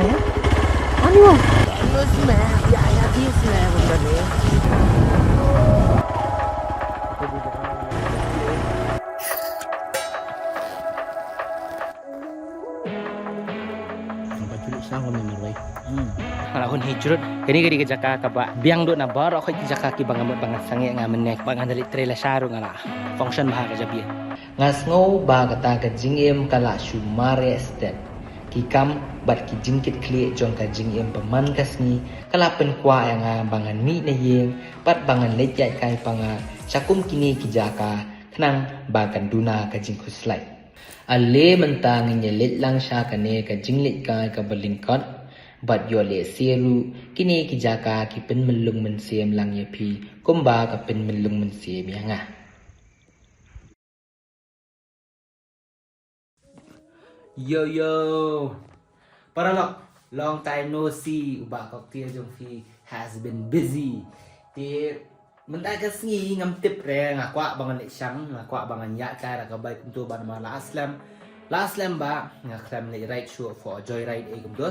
ya. Ano? Ano smack? Ya di smack benda ni. Sampai dulu sahon ni Marway. Malahun hijrut. Kini kini ke Jaka kaba. Biang duk na baro ko ki Jaka ki bangamot bangat sangi nga menek bangan dali trailer saru nga function bah ka jabi. Ngas ngau ba kata ka jingem kala shumare step. Kikam bat ki jingkit kli jong ka jingem paman kasni kala pen kwa nga bangan mi na yeng bat bangan lejai kai panga cakum kini ki Jaka kenang bagan duna ka jingkuslai. Ale mentang nyelit lang sya kane ka jinglit kai ka berlingkot bat yo le seru kini ki Jaka ki pen melung men siem lang ye pi kumba ka pen melung men siem yang ah. Yo yo, para long time no see. Ubah cocktail jong fi has been busy. Ti mentai ka sngi ngam tip re ngakwa bangan le syang ngakwa bangan ya kai ra ka bai kum tu ban ma last slam ba ngakram le ride show for joy ride e kum tu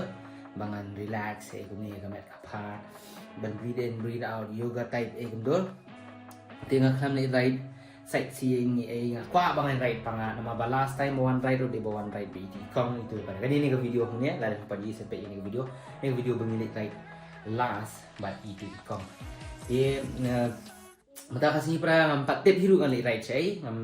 bangan relax e kum ni ka met ka pha ban breathe in breathe out yoga type e kum tu ti ngakram le ride sightseeing ni ay ngakwa bangan ride pa nga nama ba last time one ride ro di ba one ride BT kong itu kan kanini ka video ko niya lalang pa di sampai ini ka video bangilit ride last but itu kong dia mata kasih pra ngam pat tip hiru kan ride sai ngam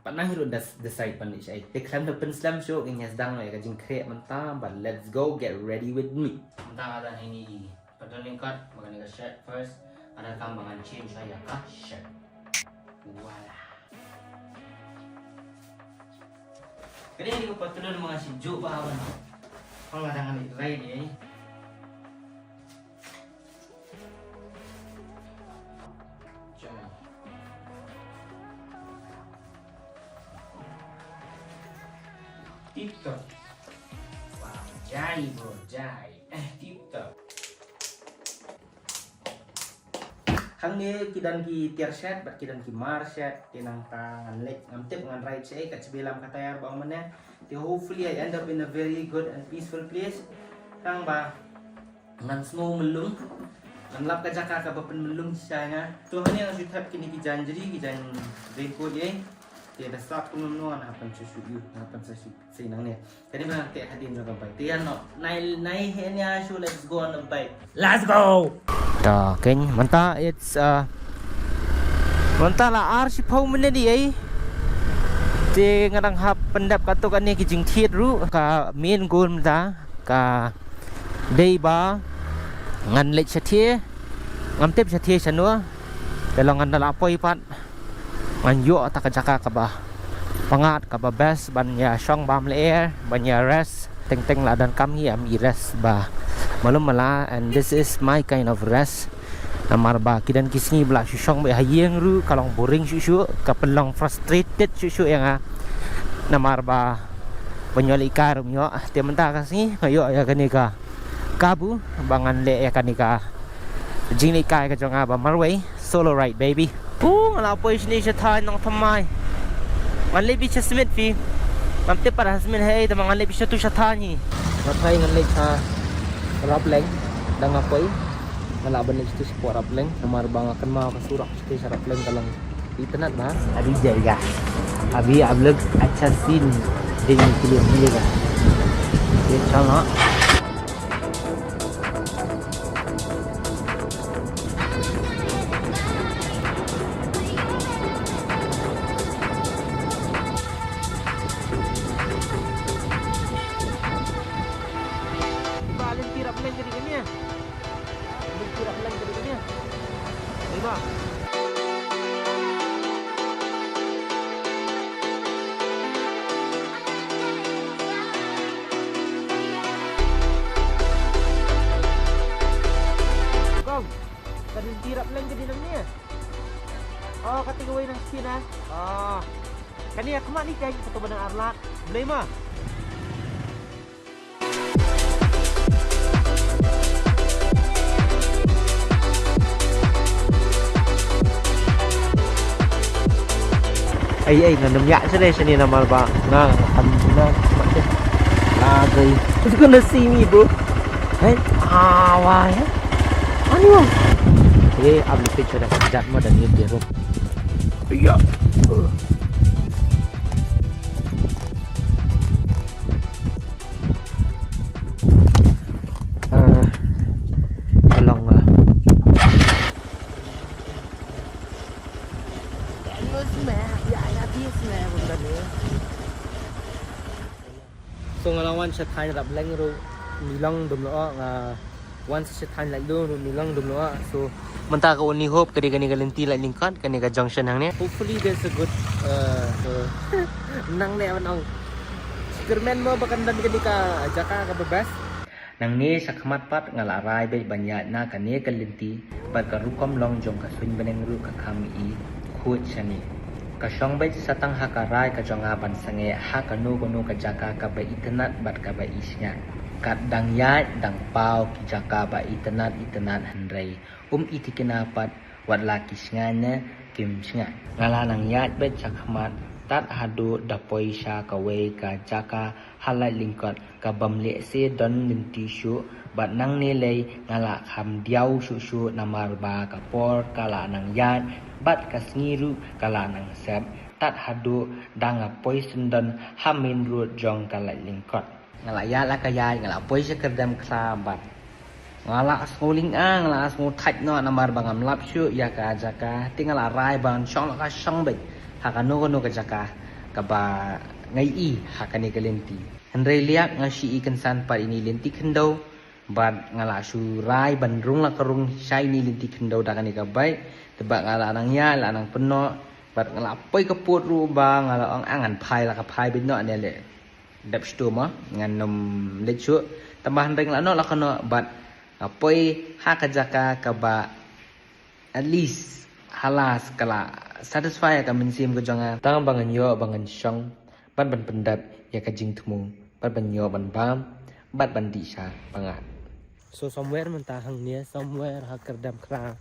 panang hiru decide pan ni sai tekram the pen slam show ngnya sedang ai ka jing kre manta but let's go get ready with me manta ada ini padahal lingkar makan ka shirt first ada kambangan change saya ka shirt wala. Kaya hindi ko patuloy ng mga sidyo pa ako. Ang larangan ride eh. TikTok. Wow, jai bro, jai. TikTok. Hang ni kidan ki tier set bat kidan ki mar set tinang tangan lek ngam tip ngan right say kat sebelam katayar bang mana ti hopefully I end up in a very good and peaceful place hang ba ngan snow melung ngan lap ka Jaka ka bapen melung saya so hani ang sutap kini ki janjri ki jan raincoat ye ti da stop kum no an happen susu yu happen susu sinang ne kani ba te hadin jo ka bai ti ano nai henya so let's go on the bike let's go. Keng manta it's manta la ar si phau men di ai te ngadang hap pendap katok ani ki jing thiet ru ka main goal manta ka dei ba ngan lech sathie ngam tep sathie chanua te long ngan la poi pat ngan yo ta ka Jaka ka ba pangat ka ba best ban ya shong bam le air ban ya rest teng teng la dan kam hi am i rest ba malum mala and this is my kind of rest namar ba kidan kisni bla syong be hayeng ru kalong boring syusyu kapelong frustrated syusyu yang namar ba penyol ikar myo te menta kasni ayo ya kanika kabu bangan le ya kanika jingli kai ka jonga ba marway solo ride baby ngala poi sni sha thai nong thamai ngan le bi cha smith fi mamte para hasmin hey ta mangan le bi sha tu sha thani mathai ngan le cha rap leng dang apoy ngalaban ni situ sport rap leng namar bang akan mau ke surak situ rap leng kalang internet bah abi jaya abi ablog अच्छा सीन देखने के लिए मिलेगा ये चलो tirap lang gadi nang niya. Oh, katigaway ng skin ha. Oh. Kaniya kumani kay sa tuban ng arlak. Blay mo. Ay nanumya sa dai sini naman ba nga na Agay. He's gonna see me, bro. Hey, why? Ano? Hey, I'll picture that. That mo dan yun dito. Yeah. Along so ngalawan siya tayo rap lang ro nilang dumlo nga once siya tayo like do nilang dumlo so manta ka uni hope kani galinti like lingkod kani ka junction hang ni hopefully there's a good so nang ne ang Superman mo bakan dan kani ka jaka ka bebas nang ni sa kamatpat nga laray bay banya na kani galinti pagkarukom long jong ka swing baneng ru ka kami I khut chani kasong bay sa tang hakaray ka jonga ban sange hakanu kono ka jaka ka ba internet bat ka ba isnya kat dang ya dang pau ki jaka ba internet hanrei iti kinapat wat laki ngana kim snga ngala nang ya bet chakmat tat hadu dapoi sha ka we ka jaka halai lingkot ka bamle se don linti shu bat nang ne lei ngala kham diau shu shu namar ba ka por kala nang ya bat kasngiru kala nang sep tat hadu dang apoi sundan hamin ru jong kala lingkot ngala ya la ka ya ngala apoi se kerdam kla bat ngala asmuling ngala asmu thaj no namar bangam lap shu ya ka jaka tingala rai ban chong la ka shong be hakano kono ka jaka ka ba ngai I hakani kalenti hanrei liak nga shi ikan san par ini lenti kendo bat ngala shu rai ban rung la karung shai ni lenti kendo dakani ka bai tebak ngala nang ya la nang peno bat ngala poi kaput ru ba ngala ang angan phai la ka phai bin no ne le dap stu ma ngan nom le chu tambahan reng la no la kono bat poi ha ka jaka ka ba at least halas kala satisfy ka min sim ko jonga tang bangan yo bangan shong ban pendat ya ka jing thmu ban yo ban bam bat ban di sha bangat so somewhere man ta hang nia somewhere ha kerdam kra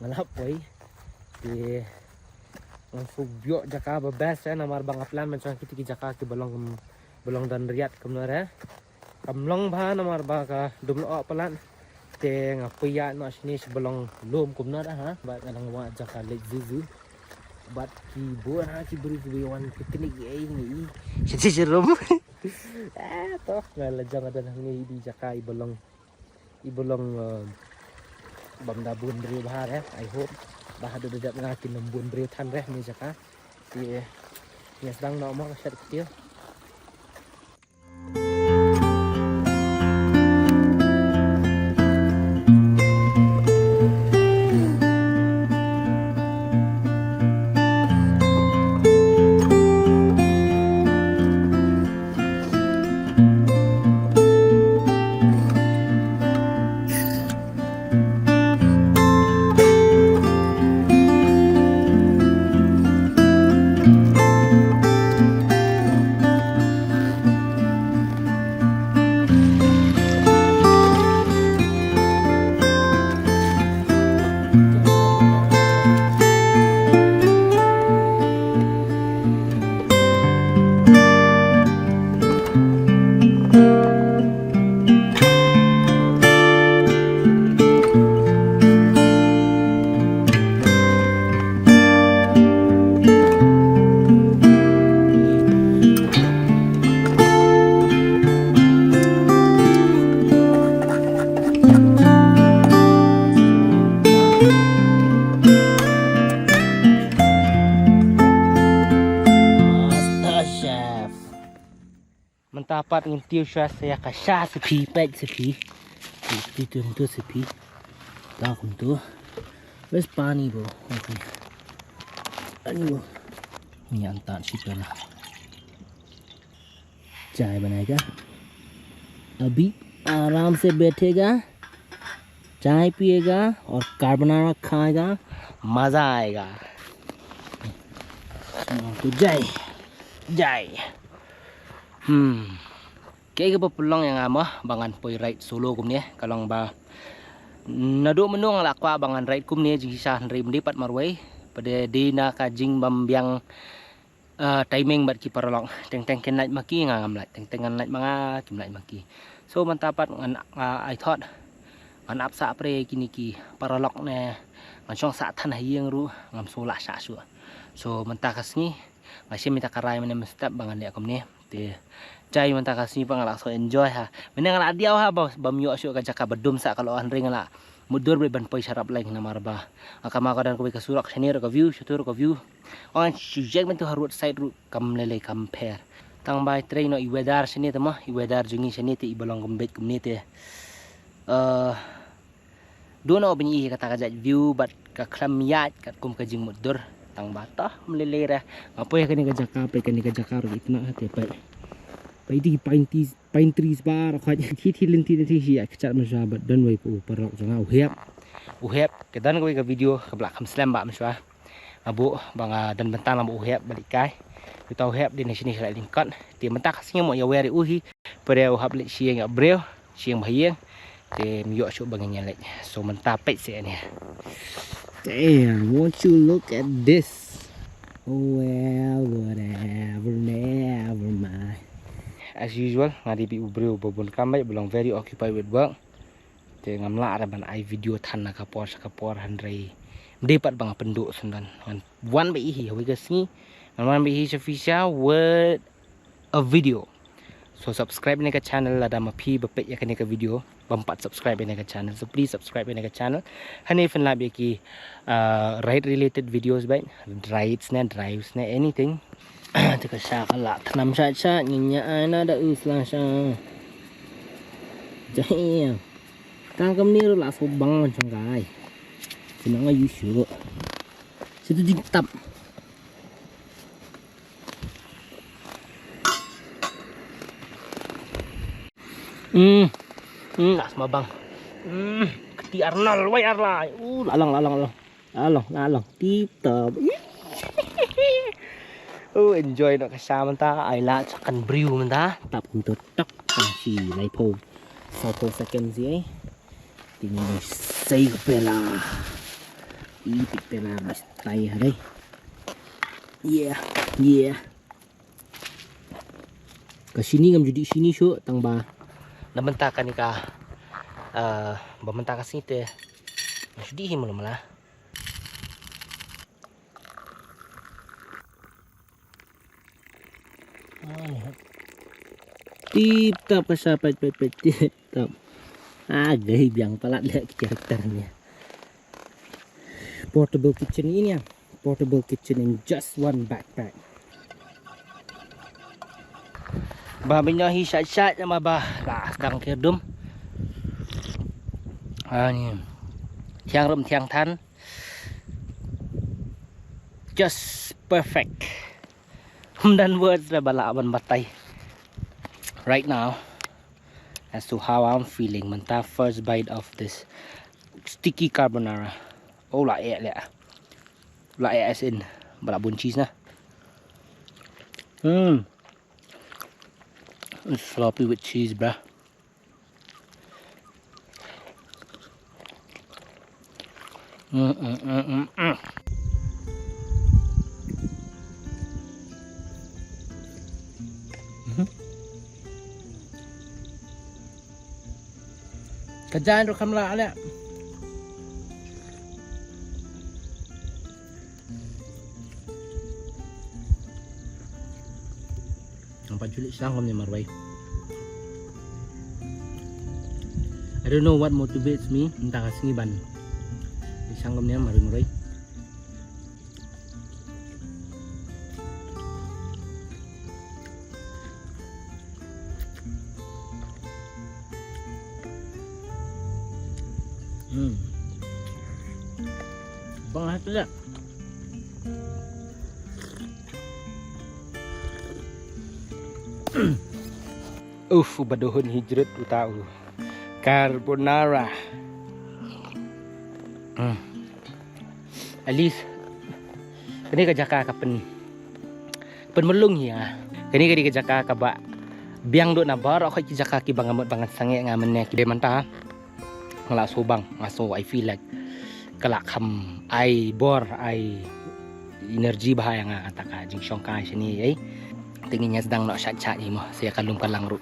ngalap poi di ang fubyo jaka ba best namar bang aplan man chang kiti jaka ki balong dan riat kamnara kamlong ba namar ba ka dumlo palan te ngapuya no sini sebelong lum kumnara ha ba nang wa jaka le zuzu bat ki buan ha ki beri wan piknik ai ni si serum toh ngala jang ada ni di jaka ibolong bamda bun beri bahar I hope bahar do dapat ngakin bun beri tan reh ni jaka ti ni sedang nak mau share kecil mentapat ngintiu syah saya kasah sepi pek sepi itu untuk sepi tak untuk wes pani bro okay aduh ini antar siapa lah चाय बनाएगा अभी आराम से बैठेगा चाय पिएगा और कार्बोनारा खाएगा मजा आएगा तो जय जय kayak apa pulang yang ama bangan poi ride solo kum ni kalong ba nado menung lakwa bangan ride kum ni jisa henry mendipat marway pada di na kajing bambiang timing bat ki parolong teng ken light maki ngam light teng light manga kim light maki so mantapat ngan I thought an ap sa pre kini ki parolok ne ngan chong sa than hieng ru ngam so la sa su so mantakas ni masih minta karai mana mestap bangan dia kom ni te cai mantakas ni pangala so enjoy ha mena ngala diaw ha bam yo su ka jaka bedum sa kalau an ring ngala mudur be ban poi sarap lain na marba akama ka dan ko ka surak seni ka view syutur ka view on sujek men tu harut side ru kam lele compare tang bai train no i weather seni tama i weather jungi seni te i balong gembet kumni te dono benyi kata ka view bat ka klam yat kat kum ka jing mudur tang bata melele ra apa ya kani ka jaka pe kani ka jaka ru itna te pai di pine trees bar kha thi lenti thi hi ak chat ma jabat dan wai pu parok janga uhep ke dan ko ka video ka blak kham slam ba mswa abu banga dan bentang lambu uhep balik kai kita uhep di sini sila lingkot ti mentak sing mo ya weri uhi pada uhap lek siang ya breu siang bahieng te myo chu bangen lek so mentapet se ni damn won't you look at this oh well whatever never mind. As usual, ngadi bi ubreu bobon kamai belong very occupied with work. Te ngamla ada ban ai video than na kapor handrai. Depat bang penduk sendan. Wan bi hi we gasni. Wan bi hi official word a video. So subscribe ni ka channel ada mapi bepet ya ka video. Bampat subscribe ni ka channel. So please subscribe ni ka channel. Hani fan lab ki ride related videos baik. Rides na drives na anything. Teka siya kala tanam siya nginya na da uslang siya damn tangkam ni ro la so bang chang gai sino nga yu shu situ ding tap las mabang keti Arnold wai arlai lalong tip tap oh enjoy nak kasama ta ai la chakan brew man ta tap untuk tak si lai po so seconds ye tingin say pela ipit pela basta hari yeah kasini ngam jadi sini syo tang ba namentakan ka bamentakan sini te masudi him mala tip tap kasapat tip tap gay biang pala lihat karakternya portable kitchen ini ya portable kitchen in just one backpack babinya hi sat sama bah sedang tirdum ni tiang rum tiang tan just perfect dan words na balaban batay right now as to how I'm feeling manta first bite of this sticky carbonara oh la as in balabon cheese na it's sloppy with cheese bruh kerjaan tu kamera ada. Nampak julik sangkom ni marwai. I don't know what motivates me entah kasih ban. Di sangkom ni marwai. Bang hati tak? Badohon hijrat tu tahu carbonara. At least kini kajaka kapen melung ya. Kini kajaka kaba biang duk na bar aku kajaka ki bangamot banget sange ngamen ne ki mantah. Ngala sobang ngaso I feel like kalak ham I bor I energy bahaya nga kata ka jing syong ka sini ay tingin niya sedang nak chat ni mo saya kalumkan lang ru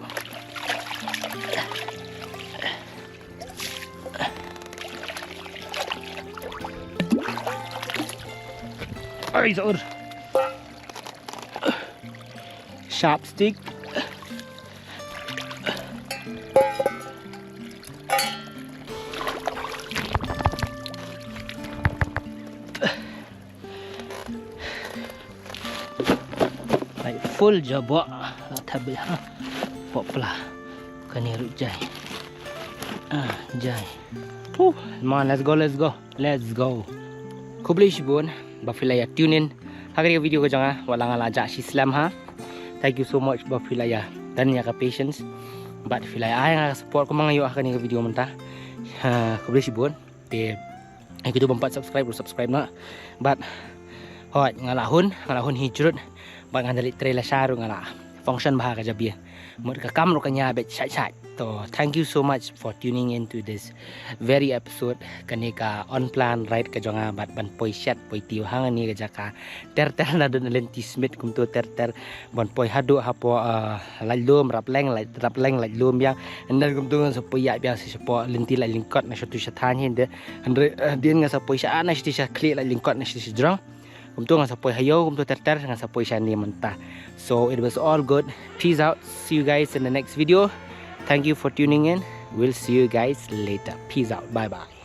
ay zaur sharp stick full jabak tabi ha popla kani ru jai jai man let's go kublish bun bafila ya tune in hari video ko janga wala nga laja si Islam ha thank you so much bafila ya dan ya ka patience but fila ay nga support ko mga yo kani video menta kublish bun te ay kudu bampat subscribe na but hot ngalahon hijrut bang andali trailer sharu ngala function bah ka jabi mod ka kamro kanya bet chat to thank you so much for tuning in to this very episode kani ka on plan right ka jonga bat ban poi chat poi tiu hang ni ka jaka ter na don lenti smith kum to ter ban poi hadu hapo lai lom rap leng lai lom yang andar kum to sa poi ya biang sa po lenti lai lingkot na satu satan hinde andre din nga sa poi sa na sa clear lai lingkot na sa drang kumtu nga sa poy hayo kumtu ter nga sa poy siya ni menta. So it was all good. Peace out. See you guys in the next video. Thank you for tuning in. We'll see you guys later. Peace out. Bye bye.